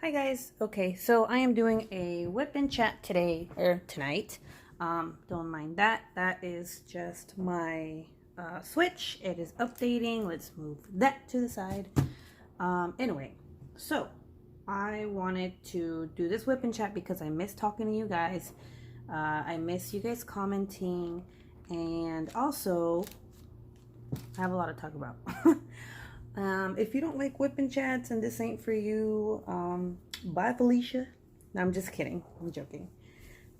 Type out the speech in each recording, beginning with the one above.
Hi guys. Okay, so I am doing a whip and chat today or tonight. Don't mind that. That is just my switch. It is updating. Let's move that to the side. Anyway, so I wanted to do this whip and chat because I miss talking to you guys. I miss you guys commenting, and also I have a lot to talk about. If you don't like whipping chats and this ain't for you, bye Felicia. No, I'm just kidding. I'm joking.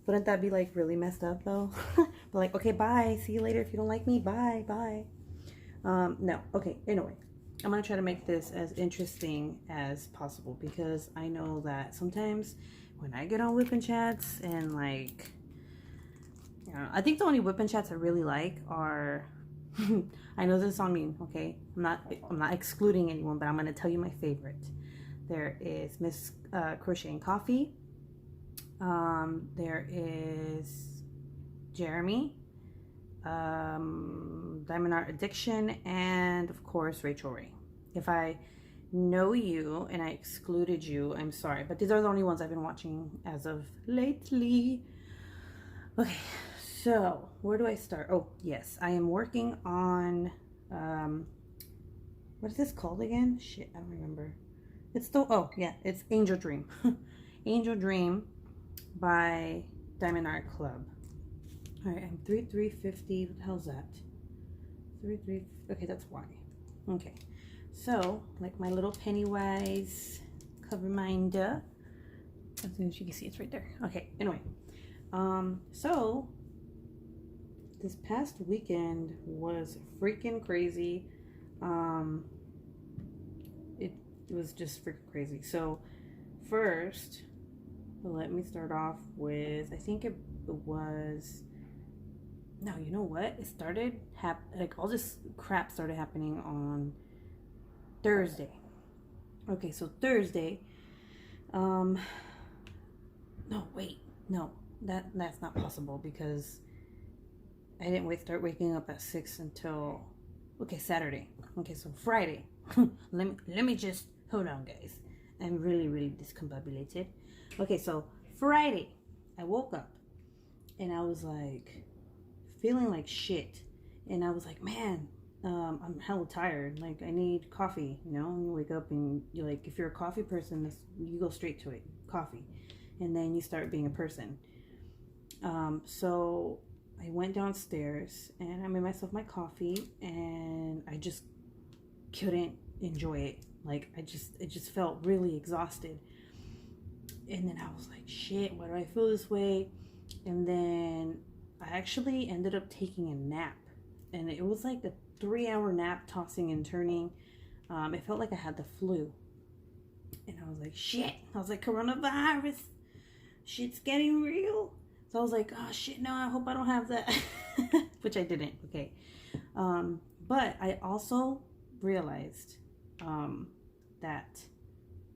Wouldn't that be like really messed up though? But like, okay, bye. See you later. If you don't like me, bye, bye. No. Okay. Anyway, I'm gonna try to make this as interesting as possible because I know that sometimes when I get on whipping chats and like, I think the only whipping chats I really like are I know this on me, okay? I'm not excluding anyone, but I'm gonna tell you my favorite. There is Miss Crocheting Coffee. There is Jeremy, Diamond Art Addiction, and of course Rachel Ray. If I know you and I excluded you, I'm sorry, but these are the only ones I've been watching as of lately. Okay, so where do I start? Oh yes, I am working on what is this called again? Shit, I don't remember. It's still, oh yeah, it's Angel Dream. Angel Dream by Diamond Art Club. All right, I'm 350. What the hell's that? 3. Okay, that's Y. Okay, so like my little Pennywise cover minder. As soon as you can see, it's right there. Okay, anyway. So this past weekend was freaking crazy. It was just freaking crazy. So first, let me start off with, I think it was, no, you know what? It started, like all this crap started happening on Thursday. Okay, so Thursday, no, wait, no, that's not possible because I didn't start waking up at 6 until, okay, Saturday. Okay, so Friday. let me just hold on, guys. I'm really discombobulated. Okay, so Friday, I woke up and I was like feeling like shit, and I was like, man, I'm hella tired. Like I need coffee. You know, you wake up and you like, if you're a coffee person, you go straight to it, coffee, and then you start being a person. So I went downstairs and I made myself my coffee, and I just couldn't enjoy it. Like it just felt really exhausted. And then I was like, shit, why do I feel this way? And then I actually ended up taking a nap, and it was like a 3-hour nap, tossing and turning. It felt like I had the flu, and I was like, shit. I was like, coronavirus, shit's getting real. So I was like, oh shit, no, I hope I don't have that. Which I didn't. Okay. But I also realized that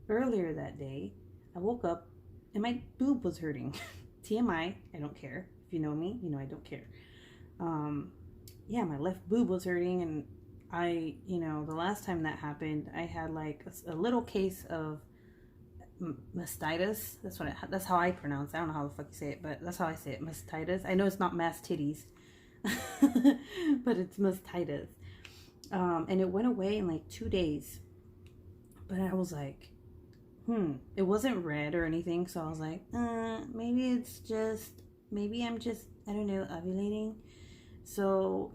earlier that day I woke up and my boob was hurting. TMI, I don't care. If you know me, you know I don't care. Yeah, my left boob was hurting, and the last time that happened, I had like a little case of mastitis. That's how I pronounce it. I don't know how the fuck you say it, but that's how I say it. Mastitis. I know it's not mass titties, but it's mastitis. And it went away in like 2 days. But I was like, it wasn't red or anything, so I was like, maybe I'm just, I don't know, ovulating. So,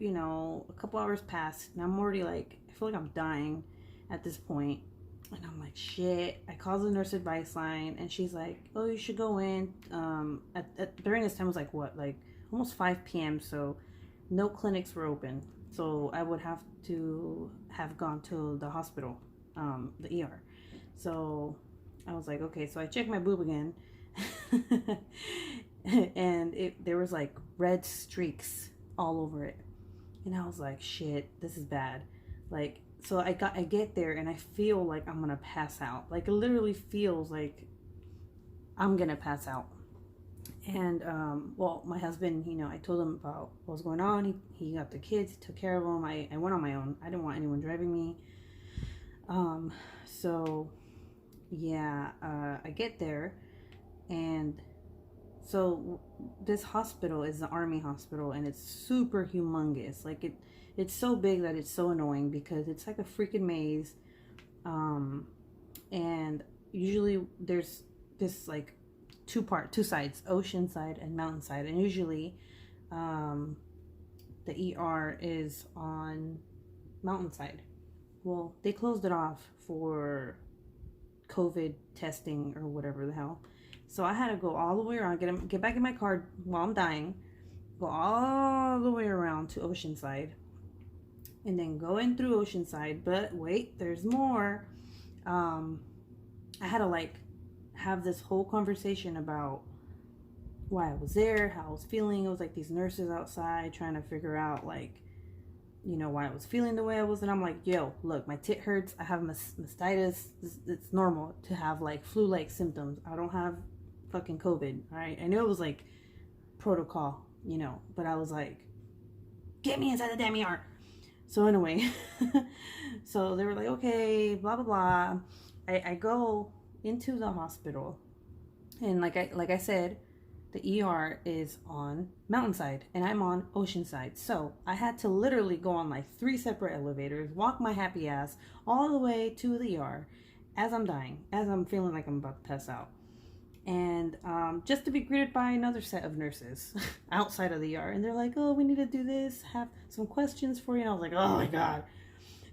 a couple hours passed, and I'm already like, I feel like I'm dying at this point. And I'm like, shit. I called the nurse advice line, and she's like, oh, you should go in. During this time, it was like, what, like almost 5 p.m., so no clinics were open. So I would have to have gone to the hospital, the ER. So I was like, okay. So I checked my boob again, and there was like red streaks all over it, and I was like, shit, this is bad. Like, so I get there and I feel like I'm gonna pass out. Like it literally feels like I'm gonna pass out. And well, my husband, I told him about what was going on. He got the kids, took care of them. I went on my own. I didn't want anyone driving me. So yeah, I get there, and so this hospital is the army hospital, and it's super humongous. Like it's so big that it's so annoying because it's like a freaking maze. Um, and usually there's this like two sides, ocean side and mountain side, and usually um, the ER is on mountainside. Well, they closed it off for COVID testing or whatever the hell. So I had to go all the way around, get back in my car while I'm dying, go all the way around to Oceanside, and then go in through Oceanside. But wait, there's more. I had to like have this whole conversation about why I was there, how I was feeling. It was like these nurses outside trying to figure out like, you know, why I was feeling the way I was. And I'm like, yo, look, my tit hurts. I have mastitis. It's normal to have like flu-like symptoms. I don't have fucking COVID. All right. I knew it was like protocol, you know, but I was like, get me inside the damn ER. So anyway, so they were like, okay, blah, blah, blah. I go into the hospital, and like I said, the ER is on Mountainside and I'm on Oceanside. So I had to literally go on like 3 separate elevators, walk my happy ass all the way to the ER as I'm dying, as I'm feeling like I'm about to pass out. And just to be greeted by another set of nurses outside of the ER. And they're like, oh, we need to do this, have some questions for you. And I was like, oh my God.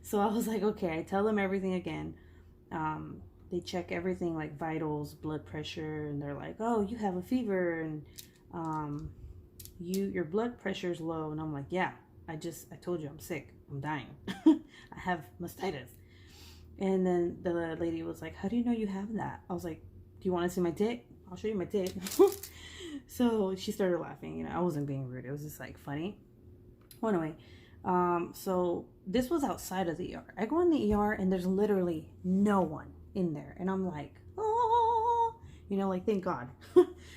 So I was like, okay, I tell them everything again. They check everything like vitals, blood pressure, and they're like, oh, you have a fever, and your blood pressure is low. And I'm like, yeah, I told you I'm sick, I'm dying. I have mastitis. And then the lady was like, how do you know you have that? I was like, do you want to see my tit? I'll show you my tit. So she started laughing. You know, I wasn't being rude, it was just like funny. Well, anyway, so this was outside of the ER. I go in the ER and there's literally no one in there, and I'm like, oh, you know, like, thank God.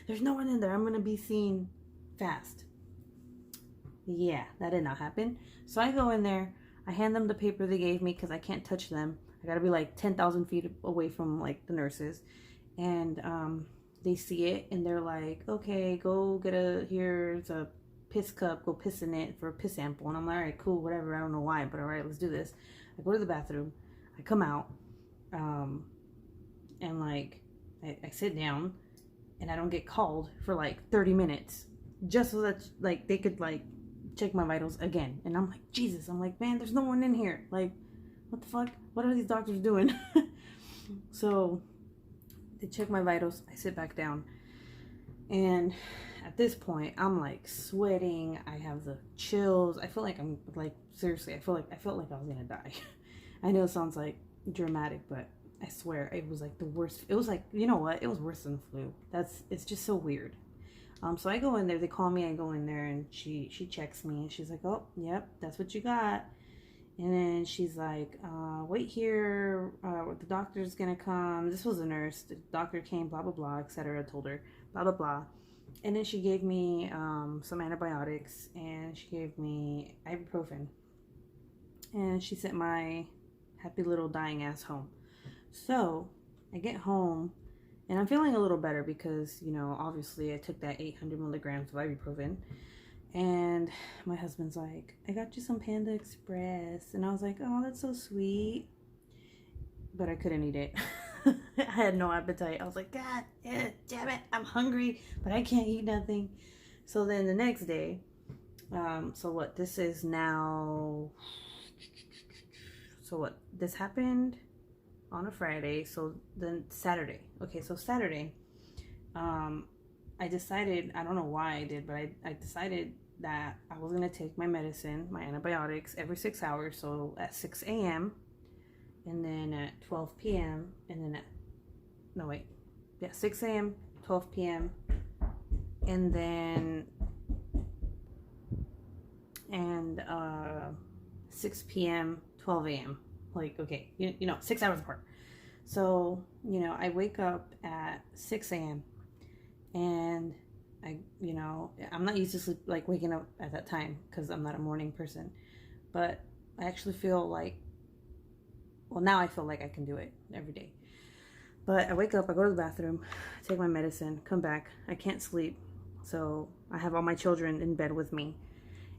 There's no one in there, I'm gonna be seen fast. Yeah, that did not happen. So I go in there, I hand them the paper they gave me because I can't touch them. I gotta be like 10,000 feet away from like the nurses, and they see it and they're like, okay, go get here's a piss cup, go piss in it for a piss sample. And I'm like, all right, cool, whatever, I don't know why, but all right, let's do this. I go to the bathroom, I come out, and like I sit down, and I don't get called for like 30 minutes just so that like they could like check my vitals again. And I'm like, Jesus, I'm like, man, there's no one in here, like, what the fuck, what are these doctors doing? So they check my vitals, I sit back down, and at this point I'm like sweating, I have the chills, I feel like I'm like, seriously, I felt like I was gonna die. I know it sounds like dramatic, but I swear it was like the worst. It was like, you know what, it was worse than the flu. It's just so weird. So I go in there, they call me, I go in there, and she checks me, and she's like, oh, yep, that's what you got. And then she's like, wait here, the doctor's gonna come. This was a nurse, the doctor came, blah blah blah, etc. Told her blah blah blah. And then she gave me some antibiotics, and she gave me ibuprofen, and she sent my happy little dying ass home. So I get home, and I'm feeling a little better because, you know, obviously I took that 800 milligrams of ibuprofen. And my husband's like, I got you some Panda Express. And I was like, oh, that's so sweet. But I couldn't eat it. I had no appetite. I was like, God damn it, I'm hungry, but I can't eat nothing. So then the next day, so what, this is now, so what, this happened on a Friday, so then Saturday. Okay, so Saturday, I decided, I don't know why I did, but I decided that I was going to take my medicine, my antibiotics, every 6 hours. So at 6 a.m. and then at 12 p.m. and then at, no wait, yeah, 6 a.m., 12 p.m. and then, and 6 p.m., 12 a.m. Like, okay, you know, 6 hours apart. So, you know, I wake up at 6 a.m. and you know, I'm not used to sleep, like waking up at that time because I'm not a morning person, but I actually feel like, well, now I feel like I can do it every day. But I wake up, I go to the bathroom, take my medicine, come back. I can't sleep. So I have all my children in bed with me.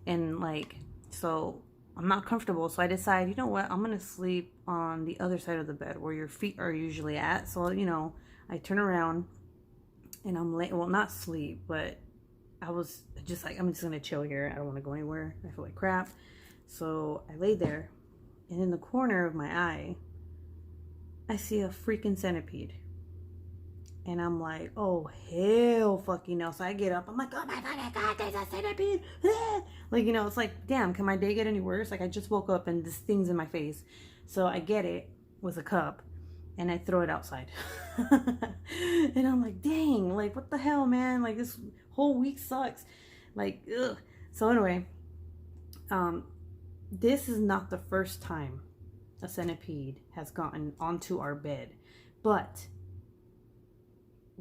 And like, so I'm not comfortable. So I decide, you know what? I'm going to sleep on the other side of the bed where your feet are usually at. So, you know, I turn around and I'm late. Well, not sleep, but I was just like, I'm just going to chill here. I don't want to go anywhere. I feel like crap. So I lay there, and in the corner of my eye, I see a freaking centipede. And I'm like, oh, hell fucking no. So I get up. I'm like, oh my fucking God, there's a centipede. Like, you know, it's like, damn, can my day get any worse? Like, I just woke up and this thing's in my face. So I get it with a cup and I throw it outside. And I'm like, dang, like, what the hell, man? Like, this whole week sucks. Like, ugh. So anyway, this is not the first time a centipede has gotten onto our bed, but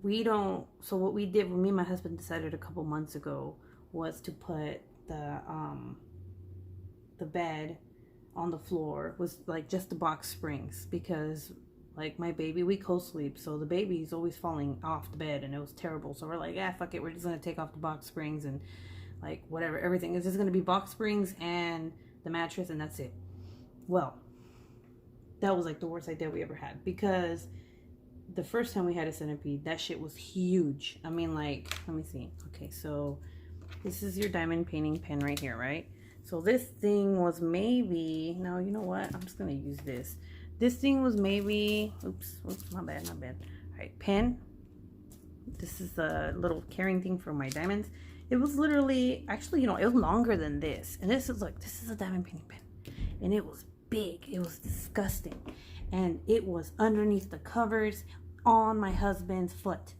we don't. So what we did when me and my husband decided a couple months ago was to put the bed on the floor, was like just the box springs, because like my baby, we co-sleep, so the baby's always falling off the bed and it was terrible. So we're like, ah, fuck it, we're just gonna take off the box springs and like whatever, everything is just gonna be box springs and the mattress, and that's it. Well, that was like the worst idea we ever had, because the first time we had a centipede, that shit was huge. I mean, like, let me see. Okay, so this is your diamond painting pen right here, right? So this thing was maybe, no, you know what? I'm just gonna use this. This thing was maybe, oops, my bad. All right, pen. This is the little carrying thing for my diamonds. It was literally, actually, you know, it was longer than this. And this is like, this is a diamond painting pen. And it was big. It was disgusting. And it was underneath the covers on my husband's foot.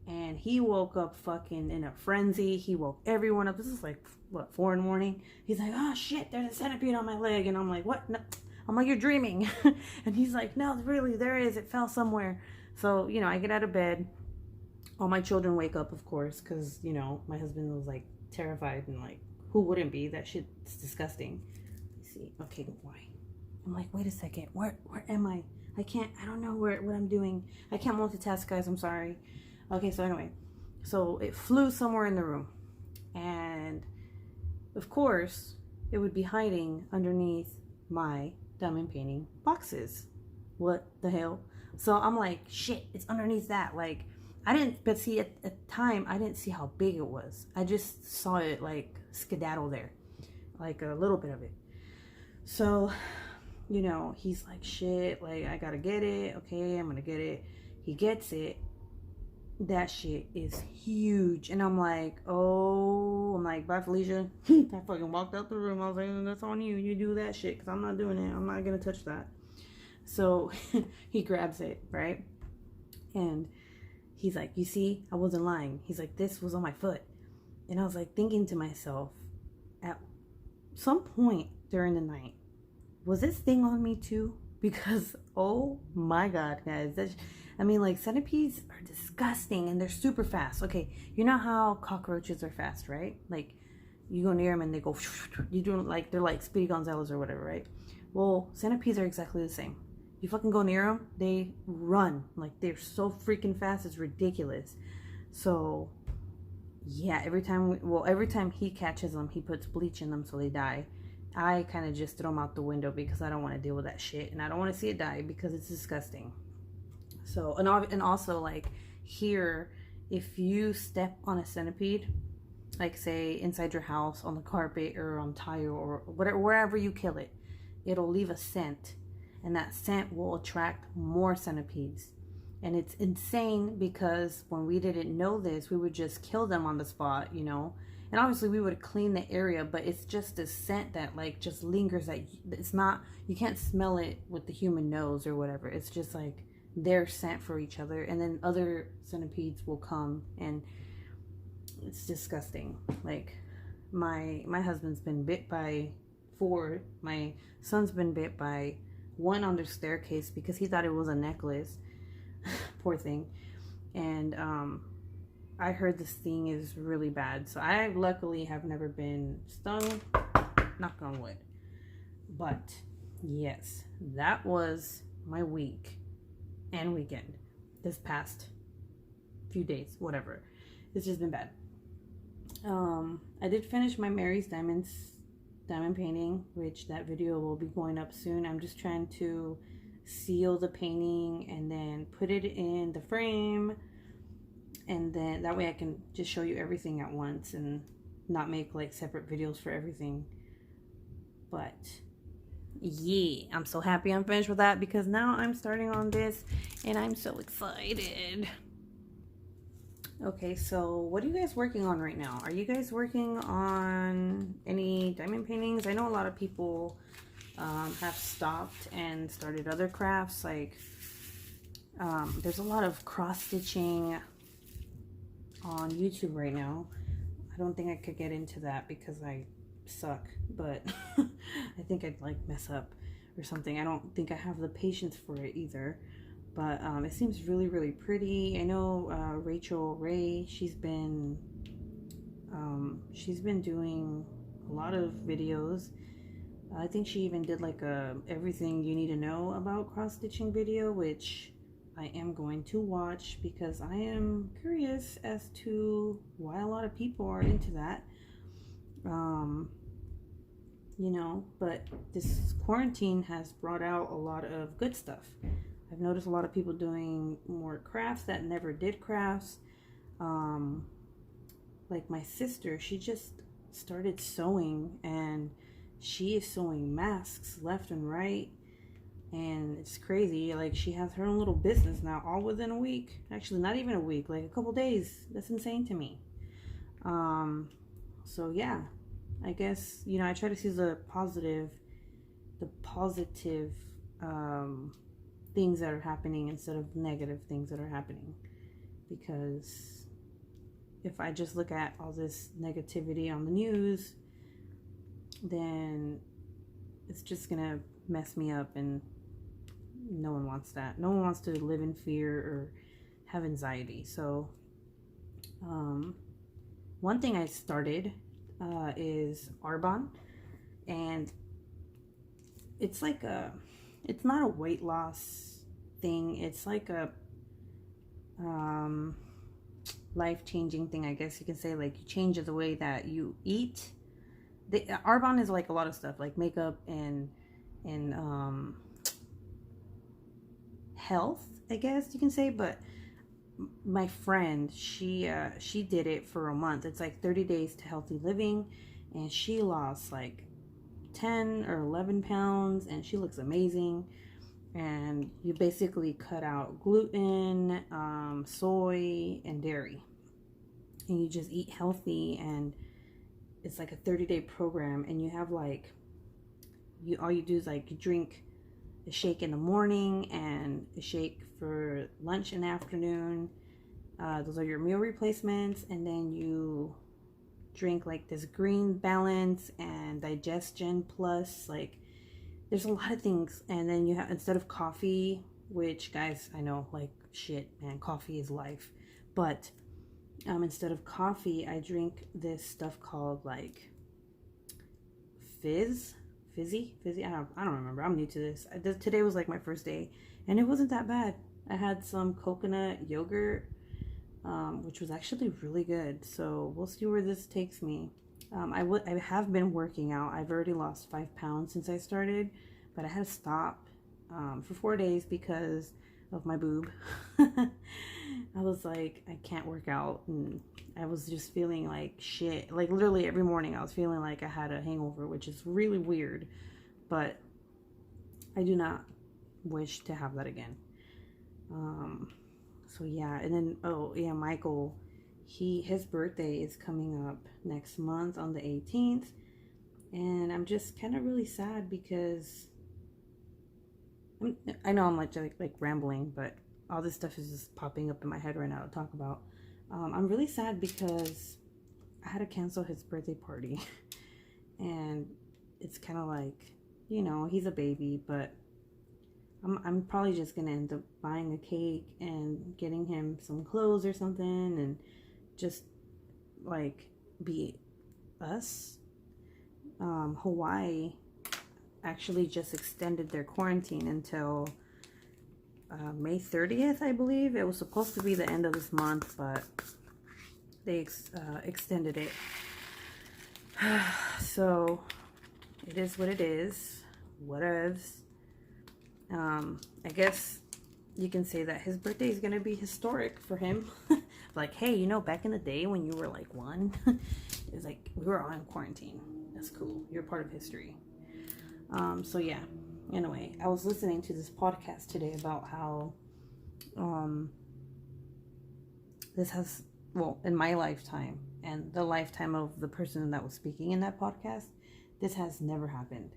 And he woke up fucking in a frenzy. He woke everyone up. This is like, what, 4 in the morning? He's like, oh shit, there's a centipede on my leg. And I'm like, what? No. I'm like, you're dreaming. And he's like, no, really, there is. It fell somewhere. So, you know, I get out of bed. All my children wake up, of course, because, you know, my husband was like terrified, and like, who wouldn't be? That shit's disgusting. Let's see. Okay, why? I'm like, wait a second. Where am I? I don't know what I'm doing. I can't multitask, guys. I'm sorry. Okay, so anyway. So it flew somewhere in the room. And of course, it would be hiding underneath my diamond painting boxes. What the hell? So I'm like, shit, it's underneath that. Like, but see, at the time, I didn't see how big it was. I just saw it like skedaddle there, like a little bit of it. So, you know, he's like, shit, like, I gotta get it. Okay, I'm gonna get it. He gets it. That shit is huge. And I'm like, bye, Felicia. I fucking walked out the room. I was like, that's on you. You do that shit, because I'm not doing it. I'm not gonna touch that. So he grabs it, right? And he's like, you see, I wasn't lying. He's like, this was on my foot. And I was like thinking to myself, at some point during the night, was this thing on me too? Because, oh my God, guys. I mean, like, centipedes are disgusting and they're super fast. Okay, you know how cockroaches are fast, right? Like, you go near them and they go, you do like, they're like Speedy Gonzales or whatever, right? Well, centipedes are exactly the same. You fucking go near them, they run. Like, they're so freaking fast, it's ridiculous. So, yeah, every time he catches them, he puts bleach in them so they die. I kind of just throw them out the window because I don't want to deal with that shit. And I don't want to see it die because it's disgusting. So, and also, like, here, if you step on a centipede, like, say, inside your house, on the carpet, or on tile, or whatever, wherever you kill it, it'll leave a scent. And that scent will attract more centipedes. And it's insane, because when we didn't know this, we would just kill them on the spot, you know. And obviously we would clean the area, but it's just a scent that like just lingers, that it's not, you can't smell it with the human nose or whatever. It's just like their scent for each other. And then other centipedes will come, and it's disgusting. Like, my husband's been bit by 4. My son's been bit by 1 on the staircase because he thought it was a necklace. Poor thing. And I heard this thing is really bad. So I luckily have never been stung. Knock on wood. But yes, that was my week and weekend. this past few days, whatever. It's just been bad. I did finish my Mary's diamond painting, which that video will be going up soon. I'm just trying to seal the painting and then put it in the frame, and then that way I can just show you everything at once and not make like separate videos for everything. But yeah, I'm so happy I'm finished with that, because now I'm starting on this and I'm so excited. Okay, so what are you guys working on right now? Are you guys working on any diamond paintings? I know a lot of people have stopped and started other crafts. Like there's a lot of cross stitching on YouTube right now. I don't think I could get into that because I suck, but I think I'd like mess up or something. I don't think I have the patience for it either, but it seems really, really pretty. I know Rachel Ray, she's been doing a lot of videos. I think she even did like a everything you need to know about cross stitching video, which I am going to watch because I am curious as to why a lot of people are into that. You know, but this quarantine has brought out a lot of good stuff. I've noticed a lot of people doing more crafts that never did crafts. Like my sister, she just started sewing, and she is sewing masks left and right. And it's crazy. Like, she has her own little business now, all within a week. Actually, not even a week, like a couple days. That's insane to me. So yeah, I guess, you know, I try to see the positive things that are happening instead of negative things that are happening. Because if I just look at all this negativity on the news, then it's just gonna mess me up, and no one wants that. No one wants to live in fear or have anxiety. So one thing I started is Arbonne, and it's like it's not a weight loss thing. It's like a life-changing thing, I guess you can say. Like, you change the way that you eat. Arbonne is like a lot of stuff, like makeup and health, I guess you can say. But my friend, she did it for a month. It's like 30 days to healthy living, and she lost like 10 or 11 pounds, and she looks amazing. And you basically cut out gluten, soy, and dairy, and you just eat healthy. And it's like a 30-day program, and you have like, all you do is like you drink a shake in the morning and a shake for lunch and afternoon. Those are your meal replacements. And then you drink like this green balance and digestion plus, like, there's a lot of things. And then you have, instead of coffee, which, guys, I know, like, shit, man, coffee is life. But instead of coffee, I drink this stuff called like fizzy. I don't remember. I'm new to this. Today was like my first day, and it wasn't that bad. I had some coconut yogurt, which was actually really good. So we'll see where this takes me. I have been working out. I've already lost 5 pounds since I started, but I had to stop for 4 days because of my boob. I was like, I can't work out, and I was just feeling like shit. Like, literally every morning I was feeling like I had a hangover, which is really weird, but I do not wish to have that again. So yeah. And then, oh yeah, Michael, his birthday is coming up next month on the 18th, and I'm just kind of really sad because I know I'm like rambling, but all this stuff is just popping up in my head right now to talk about. I'm really sad because I had to cancel his birthday party. And it's kind of like, you know, he's a baby, but I'm probably just gonna end up buying a cake and getting him some clothes or something, and just like be us. Hawaii actually just extended their quarantine until May 30th, I believe. It was supposed to be the end of this month, but they extended it. So it is what it is. Whatevs. I guess you can say that his birthday is gonna be historic for him. Like, hey, you know, back in the day when you were like 1, it was like we were all in quarantine. That's cool. You're part of history. So yeah. Anyway, I was listening to this podcast today about how this has, well, in my lifetime and the lifetime of the person that was speaking in that podcast, this has never happened.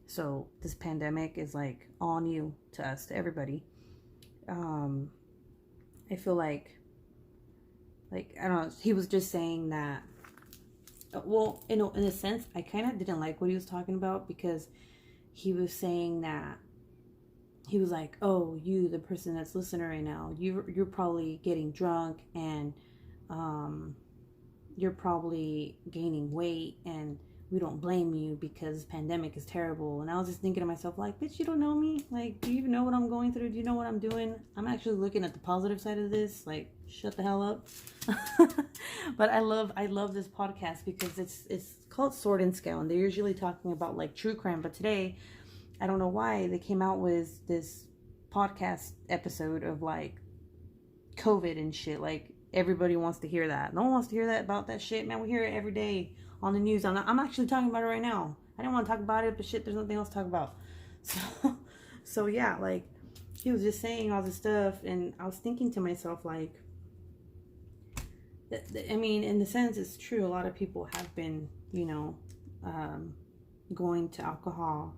So this pandemic is like all new to us, to everybody. I feel like I don't know, he was just saying that, well, in a sense, I kind of didn't like what he was talking about, because he was saying that, he was like, oh, you, the person that's listening right now, you're probably getting drunk, and you're probably gaining weight, and we don't blame you because this pandemic is terrible. And I was just thinking to myself, like, bitch, you don't know me. Like, do you even know what I'm going through? Do you know what I'm doing? I'm actually looking at the positive side of this. Like, shut the hell up. But I love this podcast because it's called Sword and Scale, and they're usually talking about like true crime. But today, I don't know why they came out with this podcast episode of like COVID and shit. Like, everybody wants to hear that. No one wants to hear that about that shit, man. We hear it every day on the news. I'm actually talking about it right now. I didn't want to talk about it, but shit, there's nothing else to talk about. So yeah, like, he was just saying all this stuff, and I was thinking to myself, like, I mean, in the sense, it's true. A lot of people have been, you know, going to alcohol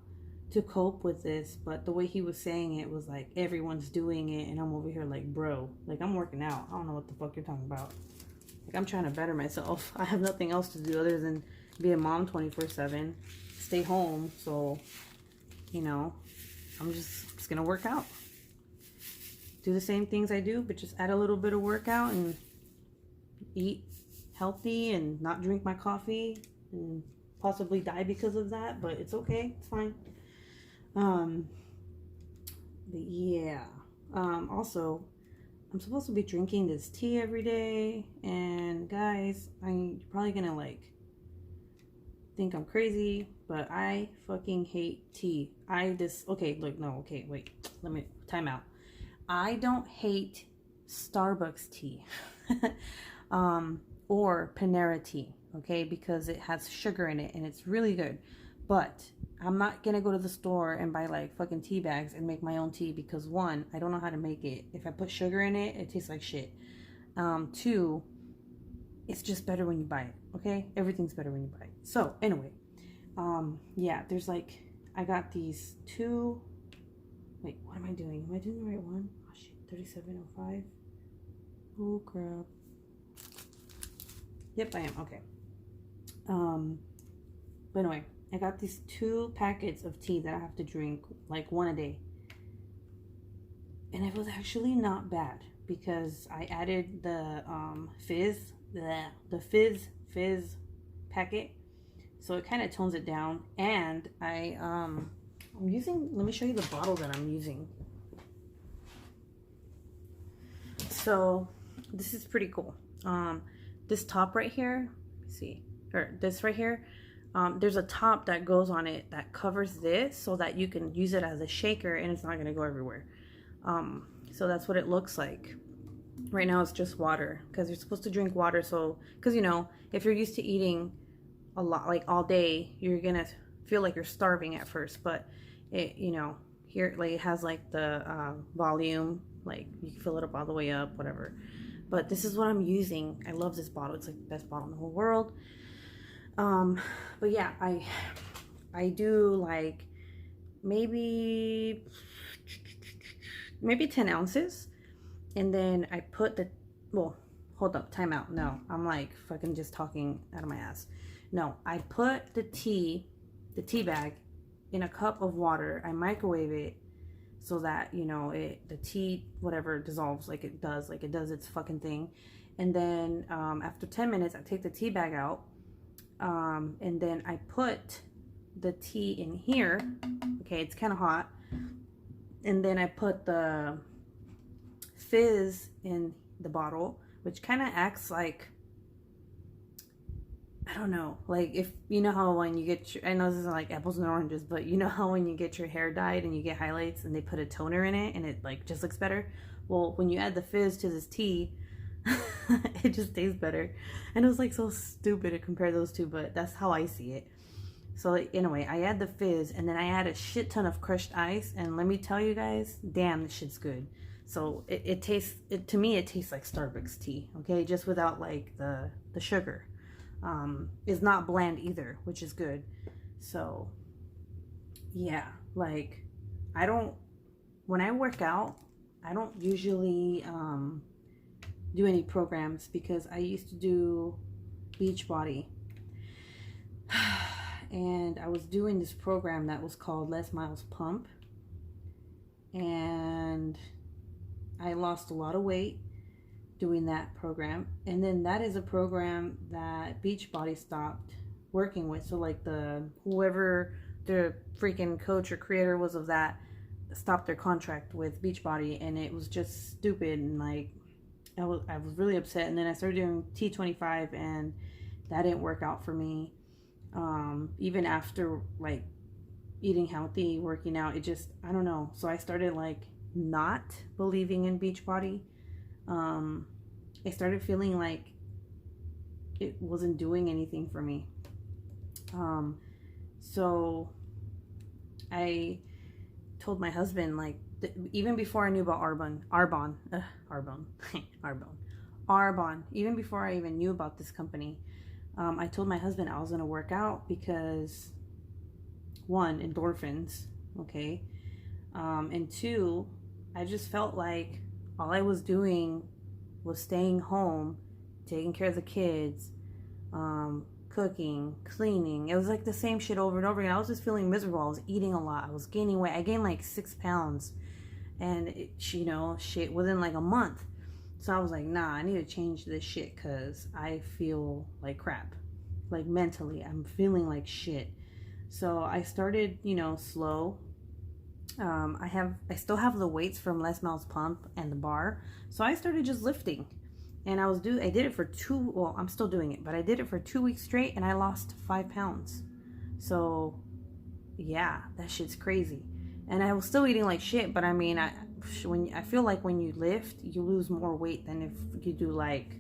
to cope with this, but the way he was saying it was like everyone's doing it, and I'm over here like, bro, like, I'm working out. I don't know what the fuck you're talking about. Like, I'm trying to better myself. I have nothing else to do other than be a mom 24/7, stay home. So, you know, I'm just gonna work out, do the same things I do, but just add a little bit of workout and eat healthy and not drink my coffee and possibly die because of that, but it's okay, it's fine. But yeah, also, I'm supposed to be drinking this tea every day, and guys, you're probably gonna like think I'm crazy, but I fucking hate tea. Okay, wait, let me time out. I don't hate Starbucks tea or Panera tea, okay, because it has sugar in it and it's really good. But I'm not gonna go to the store and buy like fucking tea bags and make my own tea, because 1, I don't know how to make it. If I put sugar in it, it tastes like shit. 2, it's just better when you buy it, okay? Everything's better when you buy it. So anyway, yeah, there's like, I got these 2, wait, what am I doing? Am I doing the right one? Oh shit, 3705. Oh crap. Yep, I am. Okay. But anyway, I got these 2 packets of tea that I have to drink, like 1 a day. And it was actually not bad, because I added the fizz packet, so it kind of tones it down. And I'm using, let me show you the bottle that I'm using. So this is pretty cool. This top right here, see, or this right here, there's a top that goes on it that covers this, so that you can use it as a shaker and it's not going to go everywhere. So that's what it looks like. Right now it's just water, because you're supposed to drink water. So, because, you know, if you're used to eating a lot, like all day, you're gonna feel like you're starving at first. But it, you know, here, like, it has like the volume, like you can fill it up all the way up, whatever. But this is what I'm using. I love this bottle. It's like the best bottle in the whole world. But yeah, I do like maybe 10 ounces. And then I put the, well, hold up, time out. No, I'm like fucking just talking out of my ass. No, I put the tea bag in a cup of water. I microwave it so that, you know, the tea, whatever, dissolves like it does its fucking thing. And then after 10 minutes, I take the tea bag out. And then I put the tea in here. Okay, it's kind of hot. And then I put the fizz in the bottle, which kind of acts like, I don't know, like if you know how when you get your, I know this isn't like apples and oranges, but you know how when you get your hair dyed and you get highlights and they put a toner in it and it like just looks better. Well, when you add the fizz to this tea, it just tastes better. And it was like so stupid to compare those two, but that's how I see it. So like, anyway, I add the fizz and then I add a shit ton of crushed ice, and let me tell you guys, damn, this shit's good. So it tastes, to me it tastes like Starbucks tea, okay, just without like the sugar. Is not bland either, which is good. So yeah, like when I work out, I don't usually do any programs because I used to do Beachbody. And I was doing this program that was called Less Miles Pump. And I lost a lot of weight doing that program. And then that is a program that Beachbody stopped working with. So like whoever the freaking coach or creator was of that stopped their contract with Beachbody, and it was just stupid, and like I was really upset. And then I started doing T25 and that didn't work out for me. Even after like eating healthy, working out, it just, I don't know. So I started like not believing in Beachbody. I started feeling like it wasn't doing anything for me. So I told my husband, like, even before I knew about Arbonne, even before I even knew about this company, I told my husband I was going to work out because, one, endorphins, okay, and two, I just felt like all I was doing was staying home, taking care of the kids, cooking, cleaning. It was like the same shit over and over again. I was just feeling miserable. I was eating a lot. I was gaining weight. I gained like 6 pounds, and shit within like a month. So I was like, nah, I need to change this shit because I feel like crap. Like mentally, I'm feeling like shit. So I started, slow. I still have the weights from Les Miles Pump and the bar. So I started just lifting. And I did it for I'm still doing it, but I did it for 2 weeks straight and I lost 5 pounds. So yeah, that shit's crazy. And I was still eating like shit, but I mean, I feel like when you lift, you lose more weight than if you do like,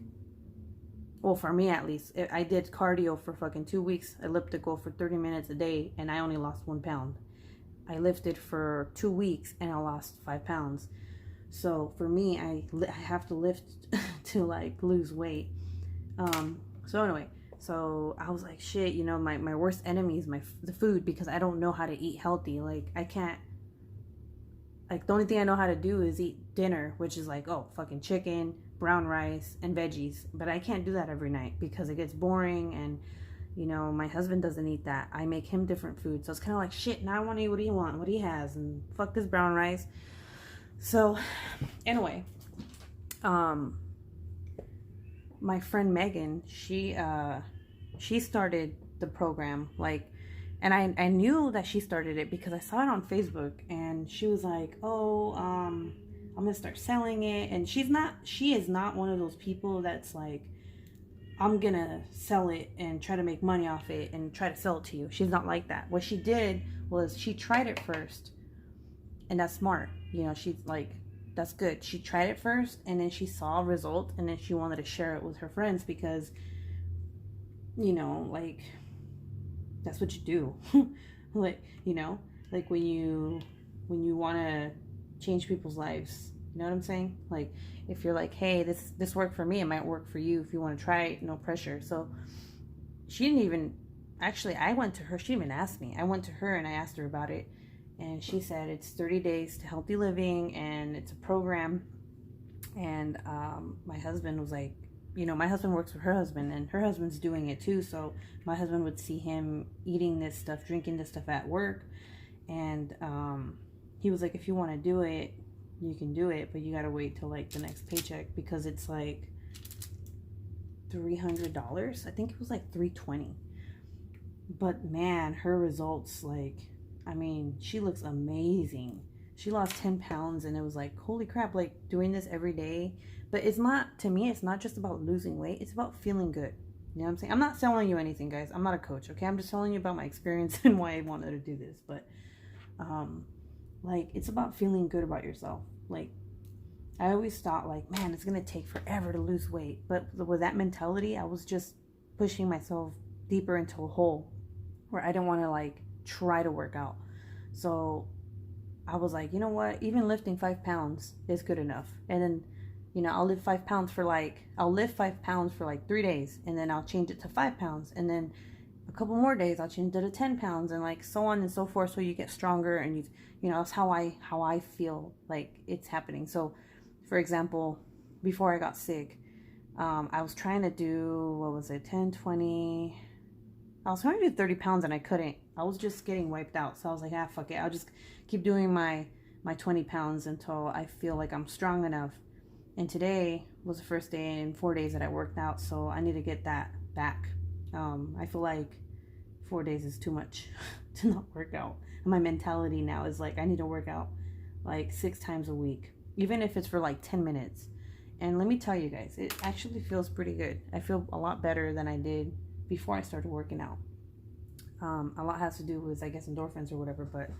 well, for me at least, I did cardio for fucking 2 weeks, elliptical for 30 minutes a day, and I only lost 1 pound. I lifted for 2 weeks and I lost 5 pounds. So for me, I have to lift to like lose weight. So anyway, so I was like, shit, my worst enemy is the food, because I don't know how to eat healthy. Like I can't, like the only thing I know how to do is eat dinner, which is like, oh, fucking chicken, brown rice, and veggies. But I can't do that every night because it gets boring, and my husband doesn't eat that. I make him different food. So it's kind of like, shit, now I want to eat what he wants, what he has, and fuck this brown rice. So anyway, my friend Megan, she started the program, like, and I knew that she started it because I saw it on Facebook, and she was like, oh, I'm gonna start selling it. And she is not one of those people that's like, I'm gonna sell it and try to make money off it and try to sell it to you. She's not like that. What she did was she tried it first, and that's smart. She's like, that's good. She tried it first, and then she saw a result, and then she wanted to share it with her friends because, like, that's what you do. like, like when you want to change people's lives, you know what I'm saying? Like, if you're like, hey, this worked for me, it might work for you. If you want to try it, no pressure. So she didn't even, actually, I went to her. She didn't even ask me. I went to her and I asked her about it. And she said it's 30 days to healthy living, and it's a program. And my husband was like, my husband works with her husband, and her husband's doing it too. So my husband would see him eating this stuff, drinking this stuff at work. And he was like, if you want to do it, you can do it, but you got to wait till like the next paycheck, because it's like $300. I think it was like $320. But man, her results, like, I mean, she looks amazing. she lost 10 pounds, and it was like, holy crap, like doing this every day. But it's not, to me, it's not just about losing weight. It's about feeling good. You know what I'm saying? I'm not selling you anything, guys. I'm not a coach, okay? I'm just telling you about my experience and why I wanted to do this. But, like, it's about feeling good about yourself. Like, I always thought, like, man, it's going to take forever to lose weight. But with that mentality, I was just pushing myself deeper into a hole where I didn't want to, like, try to work out. So I was like, you know what? Even lifting 5 pounds is good enough. And then, you know, I'll lift 5 pounds for like 3 days, and then I'll change it to 5 pounds. And then a couple more days, I'll change it to 10 pounds, and like so on and so forth. So you get stronger, and you know, that's how I feel like it's happening. So for example, before I got sick, I was trying to do, what was it, 10, 20, I was trying to do 30 pounds and I couldn't. I was just getting wiped out. So I was like, ah, fuck it. I'll just keep doing my 20 pounds until I feel like I'm strong enough. And today was the first day in 4 days that I worked out. So I need to get that back. I feel like 4 days is too much to not work out. And my mentality now is like, I need to work out like 6 times a week, even if it's for like 10 minutes. And let me tell you guys, it actually feels pretty good. I feel a lot better than I did before I started working out. A lot has to do with, I guess, endorphins or whatever, but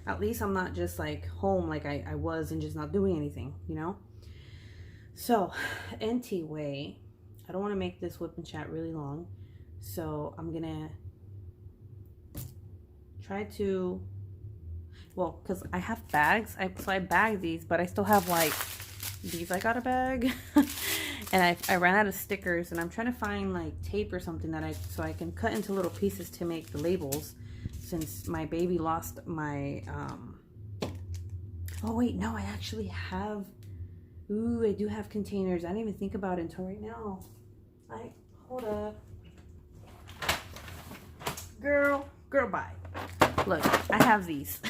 at least I'm not just like home like I was and just not doing anything, you know? So, anyway, I don't want to make this whip and chat really long, so I'm gonna try to, well, because I have bags, so I bag these, but I still have like these I got a bag. And I ran out of stickers, and I'm trying to find like tape or something so I can cut into little pieces to make the labels, since my baby lost my oh wait, no, I actually have, ooh, I do have containers. I didn't even think about it until right now. Hold up, girl, bye. Look, I have these.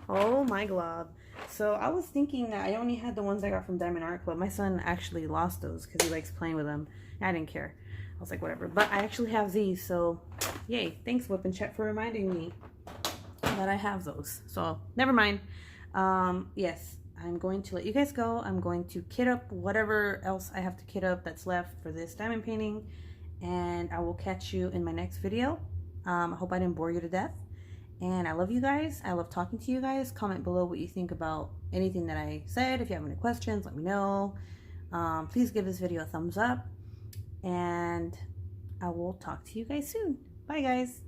Oh my glob. So I was thinking that I only had the ones I got from Diamond Art Club. My son actually lost those because he likes playing with them. I didn't care. I was like, whatever. But I actually have these, so yay. Thanks, Whip and Chat, for reminding me that I have those. So never mind. Yes, I'm going to let you guys go. I'm going to kit up whatever else I have to kit up that's left for this diamond painting. And I will catch you in my next video. I hope I didn't bore you to death. And I love you guys. I love talking to you guys. Comment below what you think about anything that I said. If you have any questions, let me know. Please give this video a thumbs up. And I will talk to you guys soon. Bye, guys.